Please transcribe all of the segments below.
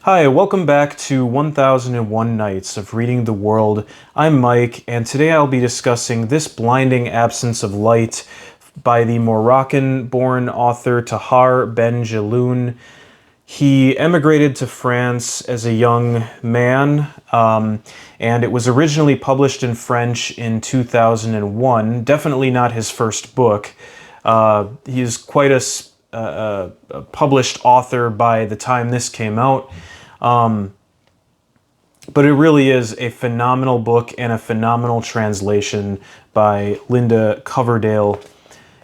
Hi, welcome back to 1001 Nights of Reading the World. I'm Mike, and today I'll be discussing This Blinding Absence of Light by the Moroccan-born author Tahar Ben Jelloun. He emigrated to France as a young man, and it was originally published in French in 2001. Definitely not his first book. He is quite a published author by the time this came out. But it really is a phenomenal book and a phenomenal translation by Linda Coverdale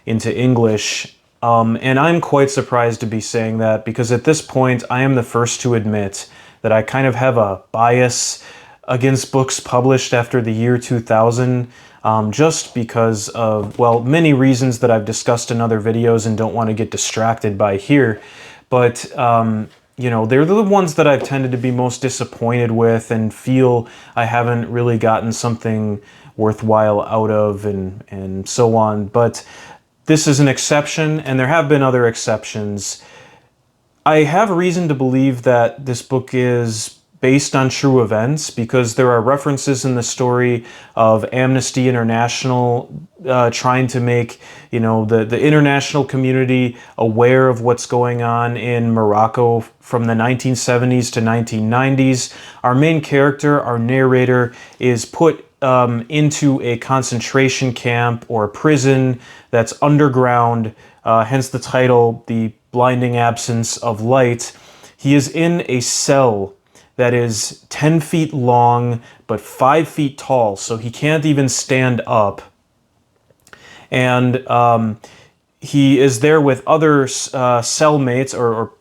into English. And I'm quite surprised to be saying that because at this point I am the first to admit that I kind of have a bias against books published after the year 2000, just because of, well, many reasons that I've discussed in other videos and don't want to get distracted by here. But you know, they're the ones that I've tended to be most disappointed with and feel I haven't really gotten something worthwhile out of and so on. But this is an exception, and there have been other exceptions. I have reason to believe that this book is based on true events because there are references in the story of Amnesty International trying to make, you know, the international community aware of what's going on in Morocco from the 1970s to 1990s. Our main character, our narrator, is put into a concentration camp or prison that's underground, hence the title, The Blinding Absence of Light. He is in a cell that is 10 feet long but 5 feet tall, so he can't even stand up. And he is there with other cellmates or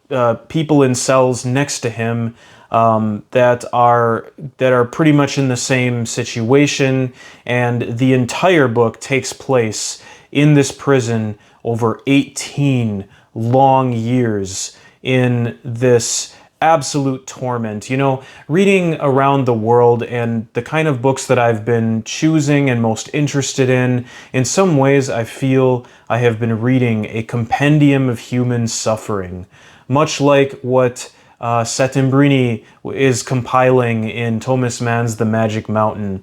people in cells next to him that are pretty much in the same situation. And the entire book takes place in this prison over 18 long years in this absolute torment. You know, reading around the world and the kind of books that I've been choosing and most interested in some ways I feel I have been reading a compendium of human suffering, much like what Settembrini is compiling in Thomas Mann's The Magic Mountain.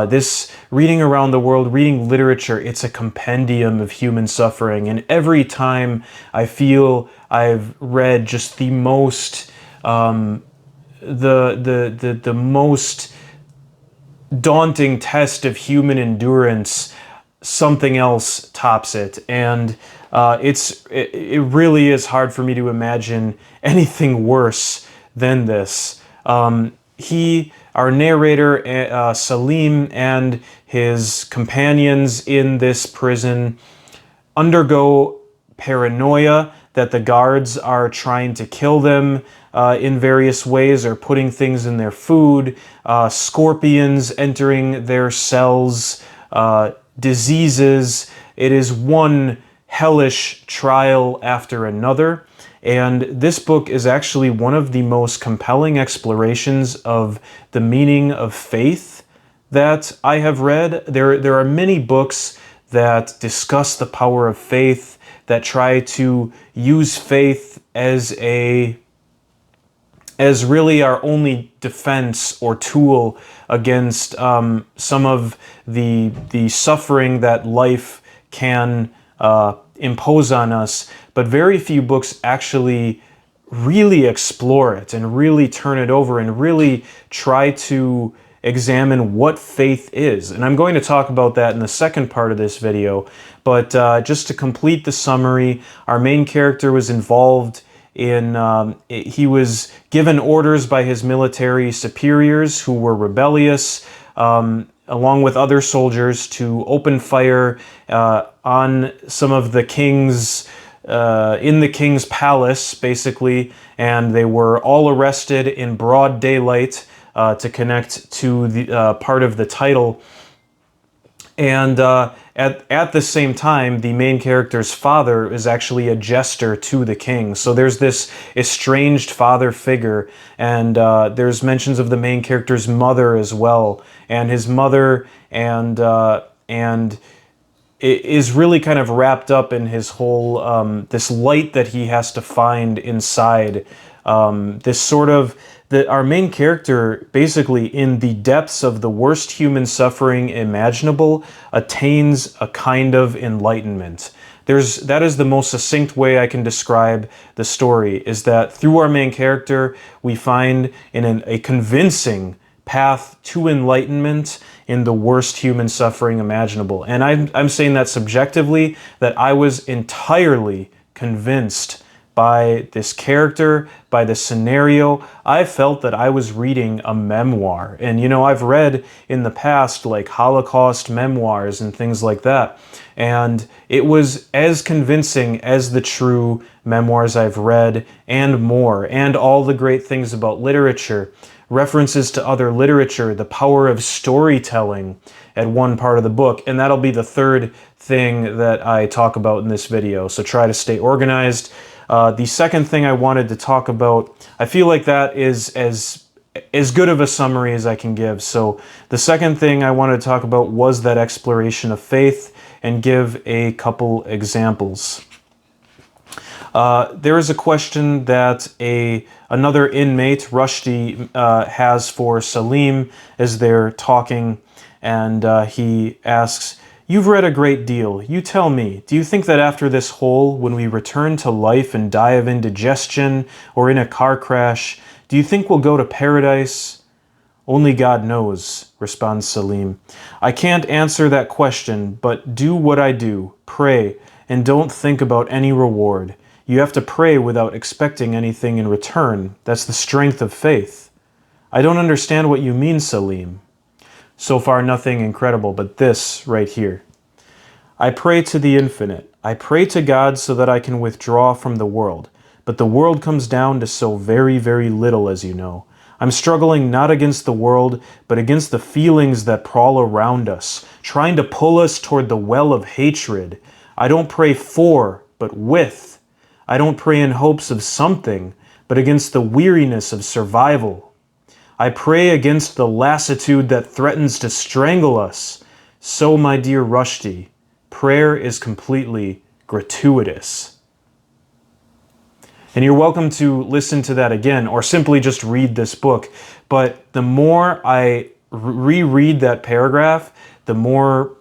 This reading around the world, reading literature, it's a compendium of human suffering. And every time I feel I've read just the most the most daunting test of human endurance, something else tops it. And it really is hard for me to imagine anything worse than this. Our narrator, Salim, and his companions in this prison undergo paranoia that the guards are trying to kill them in various ways or putting things in their food, scorpions entering their cells, diseases. It is one hellish trial after another. And this book is actually one of the most compelling explorations of the meaning of faith that I have read. There are many books that discuss the power of faith, that try to use faith as really our only defense or tool against some of the suffering that life can impose on us. But very few books actually really explore it and really turn it over and really try to examine what faith is. And I'm going to talk about that in the second part of this video. But just to complete the summary, our main character was involved in, he was given orders by his military superiors who were rebellious, along with other soldiers, to open fire on some of the king's, in the king's palace, basically, and they were all arrested in broad daylight to connect to the part of the title. And at the same time, the main character's father is actually a jester to the king. So there's this estranged father figure, and there's mentions of the main character's mother as well. And his mother and it is really kind of wrapped up in his whole this light that he has to find inside This sort of our main character, basically in the depths of the worst human suffering imaginable, attains a kind of enlightenment. That is the most succinct way I can describe the story, is that through our main character, we find a convincing path to enlightenment in the worst human suffering imaginable. And I'm saying that subjectively, that I was entirely convinced by this character, by the scenario. I felt that I was reading a memoir. And you know, I've read in the past like Holocaust memoirs and things like that. And it was as convincing as the true memoirs I've read, and more, and all the great things about literature, references to other literature, the power of storytelling at one part of the book. And that'll be the third thing that I talk about in this video. So try to stay organized. The second thing I wanted to talk about, I feel like that is as good of a summary as I can give. So the second thing I wanted to talk about was that exploration of faith, and give a couple examples. There is a question that another inmate, Rushdie, has for Salim as they're talking, and he asks, "You've read a great deal. You tell me, do you think that after this whole, when we return to life and die of indigestion or in a car crash, do you think we'll go to paradise?" "Only God knows," responds Salim. "I can't answer that question, but do what I do. Pray, and don't think about any reward. You have to pray without expecting anything in return. That's the strength of faith." "I don't understand what you mean, Salim." So far, nothing incredible, but this right here. "I pray to the infinite. I pray to God so that I can withdraw from the world. But the world comes down to so very, very little, as you know. I'm struggling not against the world, but against the feelings that prowl around us, trying to pull us toward the well of hatred. I don't pray for, but with. I don't pray in hopes of something, but against the weariness of survival. I pray against the lassitude that threatens to strangle us. So, my dear Rushdie, prayer is completely gratuitous." And you're welcome to listen to that again, or simply just read this book. But the more I reread that paragraph, the more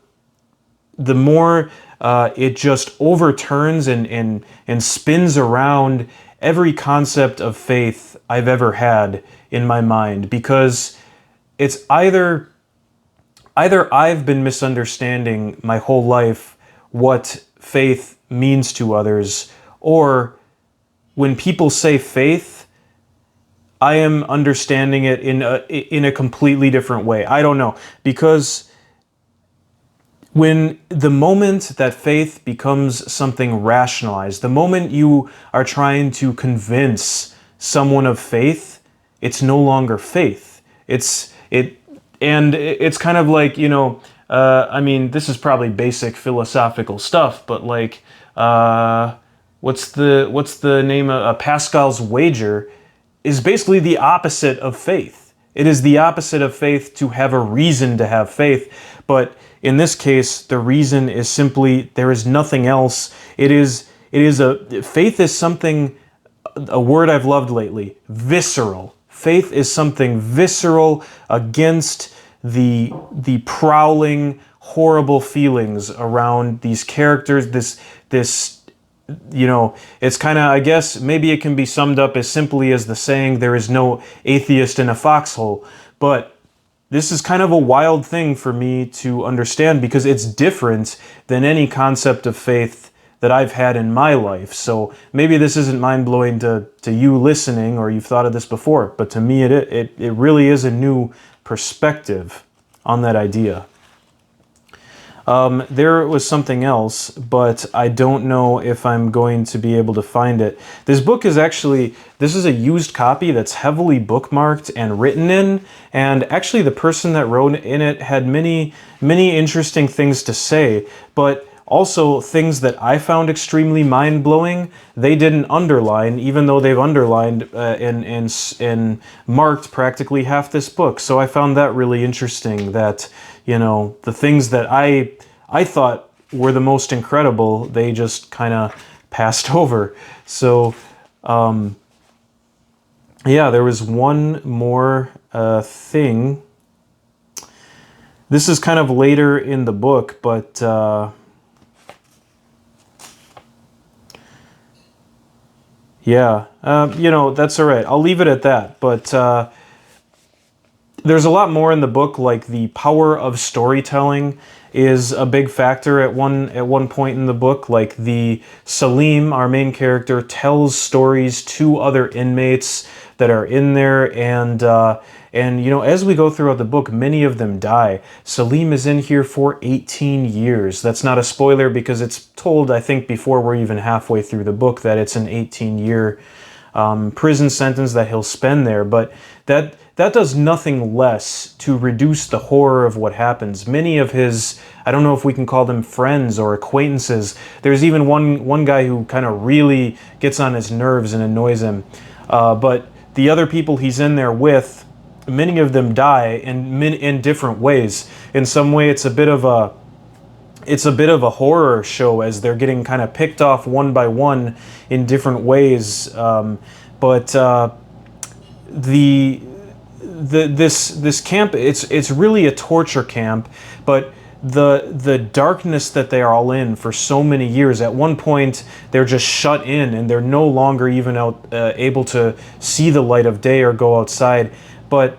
it just overturns and spins around every concept of faith I've ever had in my mind, because it's either I've been misunderstanding my whole life what faith means to others, or when people say faith, I am understanding it in a completely different way. I don't know, because when the moment that faith becomes something rationalized, the moment you are trying to convince someone of faith, it's no longer faith. It's kind of like, you know, I mean, this is probably basic philosophical stuff, but like, what's the name of Pascal's wager is basically the opposite of faith. It is the opposite of faith to have a reason to have faith, but in this case, the reason is simply there is nothing else. Faith is something, a word I've loved lately, visceral. Faith is something visceral against the prowling, horrible feelings around these characters. This, you know, it's kind of, I guess, maybe it can be summed up as simply as the saying, "There is no atheist in a foxhole." But this is kind of a wild thing for me to understand, because it's different than any concept of faith that I've had in my life. So maybe this isn't mind-blowing to you listening, or you've thought of this before, but to me it really is a new perspective on that idea. There was something else, but I don't know if I'm going to be able to find it. This book is actually, this is a used copy that's heavily bookmarked and written in, and actually the person that wrote in it had many, many interesting things to say, but also things that I found extremely mind-blowing, they didn't underline, even though they've underlined and marked practically half this book. So I found that really interesting, that, you know, the things that I thought were the most incredible, they just kind of passed over. So Yeah, there was one more thing. This is kind of later in the book, but yeah, you know, that's all right. I'll leave it at that. But there's a lot more in the book, like the power of storytelling is a big factor at one point in the book. Like the Salim, our main character, tells stories to other inmates that are in there, and you know, as we go throughout the book, many of them die. Salim is in here for 18 years. That's not a spoiler because it's told, I think, before we're even halfway through the book that it's an 18-year prison sentence that he'll spend there. But that does nothing less to reduce the horror of what happens. Many of his, I don't know if we can call them friends or acquaintances. There's even one guy who kind of really gets on his nerves and annoys him. But the other people he's in there with, many of them die in different ways. In some way, it's a bit of a horror show as they're getting kind of picked off one by one in different ways. But this camp, it's really a torture camp, but the darkness that they are all in for so many years. At one point, they're just shut in and they're no longer even able to see the light of day or go outside. But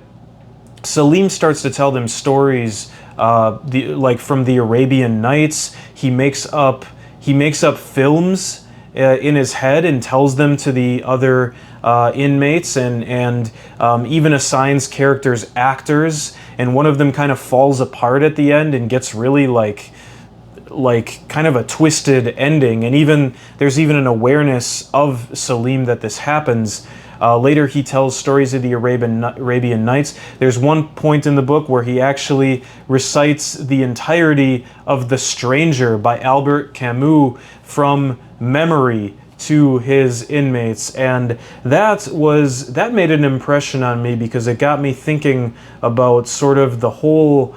Salim starts to tell them stories, like from the Arabian Nights. He makes up films in his head and tells them to the other inmates, and even assigns characters actors. And one of them kind of falls apart at the end and gets really like kind of a twisted ending. And even there's even an awareness of Salim that this happens. Later, he tells stories of the Arabian Nights. There's one point in the book where he actually recites the entirety of The Stranger by Albert Camus from memory to his inmates, and that made an impression on me because it got me thinking about sort of the whole,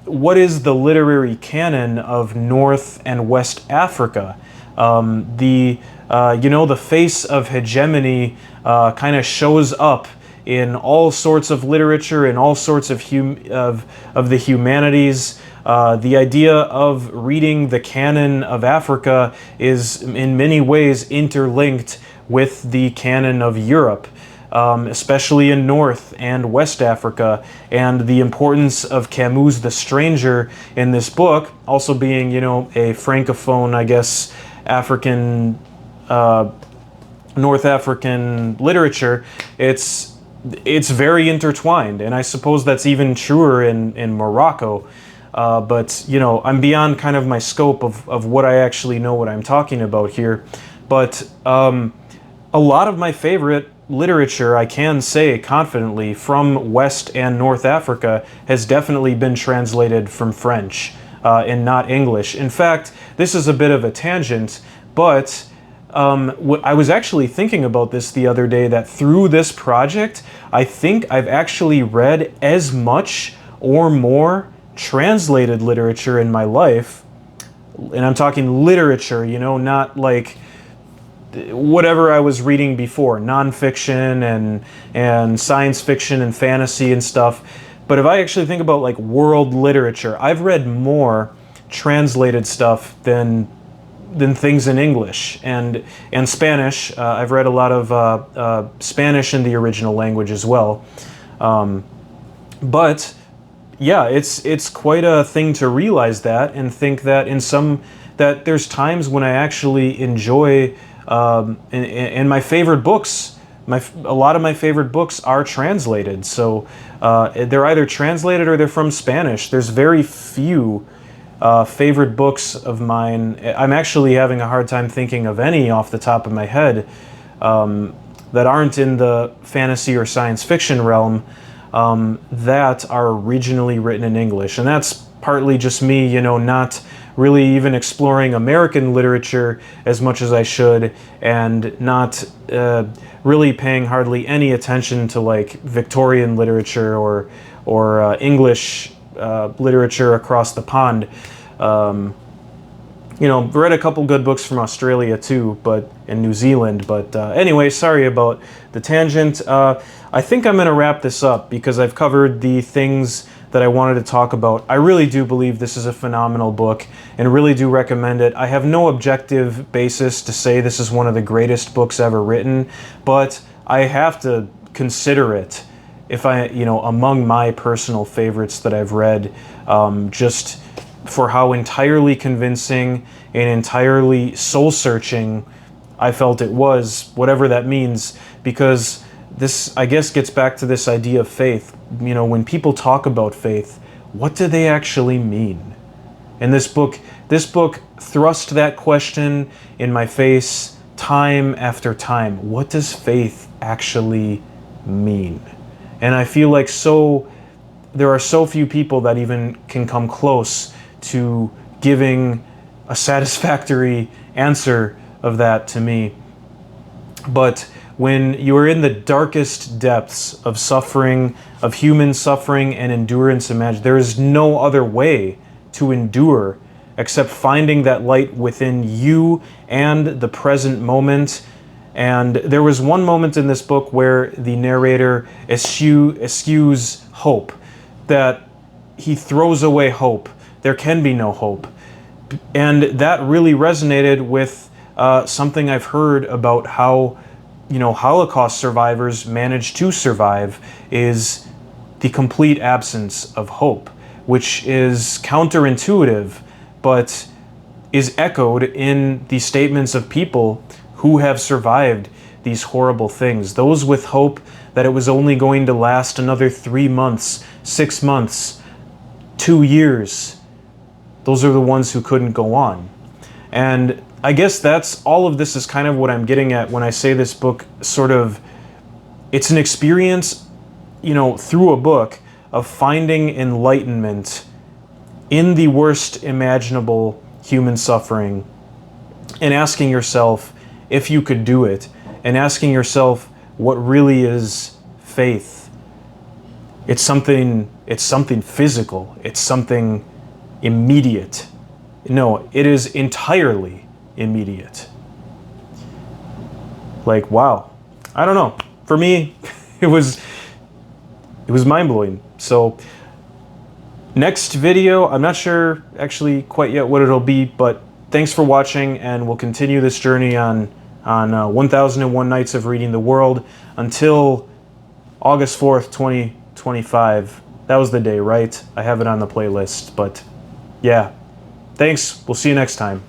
what is the literary canon of North and West Africa? You know, the face of hegemony kind of shows up in all sorts of literature, in all sorts of the humanities. The idea of reading the canon of Africa is in many ways interlinked with the canon of Europe, especially in North and West Africa, and the importance of Camus' The Stranger in this book, also being, you know, a francophone, I guess, African, North African literature. It's very intertwined, and I suppose that's even truer in Morocco. But, you know, I'm beyond kind of my scope of what I actually know what I'm talking about here. But a lot of my favorite literature, I can say confidently, from West and North Africa has definitely been translated from French and not English. In fact, this is a bit of a tangent, but I was actually thinking about this the other day, that through this project, I think I've actually read as much or more translated literature in my life. And I'm talking literature, you know, not like whatever I was reading before, nonfiction and science fiction and fantasy and stuff. But if I actually think about like world literature, I've read more translated stuff than things in English and Spanish. I've read a lot of Spanish in the original language as well. But yeah, it's quite a thing to realize that and think that that there's times when I actually enjoy, and my favorite books, a lot of my favorite books are translated. So they're either translated or they're from Spanish. There's very few favorite books of mine. I'm actually having a hard time thinking of any off the top of my head that aren't in the fantasy or science fiction realm that are originally written in English. And that's partly just me, you know, not really even exploring American literature as much as I should, and not really paying hardly any attention to like Victorian literature or English literature across the pond. you know, read a couple good books from Australia too, and New Zealand. But anyway, sorry about the tangent. I think I'm going to wrap this up because I've covered the things that I wanted to talk about. I really do believe this is a phenomenal book and really do recommend it. I have no objective basis to say this is one of the greatest books ever written, but I have to consider it if among my personal favorites that I've read, just for how entirely convincing and entirely soul-searching I felt it was, whatever that means, because this, I guess, gets back to this idea of faith. You know, when people talk about faith, what do they actually mean? And this book thrust that question in my face time after time. What does faith actually mean? And I feel like there are so few people that even can come close to giving a satisfactory answer of that to me. But when you are in the darkest depths of suffering, of human suffering and endurance, there is no other way to endure except finding that light within you and the present moment. And there was one moment in this book where the narrator eschews hope, that he throws away hope. There can be no hope. And that really resonated with something I've heard about how, you know, Holocaust survivors manage to survive, is the complete absence of hope, which is counterintuitive, but is echoed in the statements of people who have survived these horrible things. Those with hope that it was only going to last another 3 months, 6 months, 2 years. Those are the ones who couldn't go on. And I guess all of this is kind of what I'm getting at when I say this book it's an experience, you know, through a book of finding enlightenment in the worst imaginable human suffering and asking yourself if you could do it, and asking yourself what really is faith. It's something physical. It's something immediate. No, it is entirely immediate. Like, wow. I don't know. For me, it was mind-blowing. So next video, I'm not sure actually quite yet what it'll be, but thanks for watching, and we'll continue this journey on 1001 Nights of Reading the World until August 4th, 2025. That was the day, right? I have it on the playlist, but yeah. Thanks. We'll see you next time.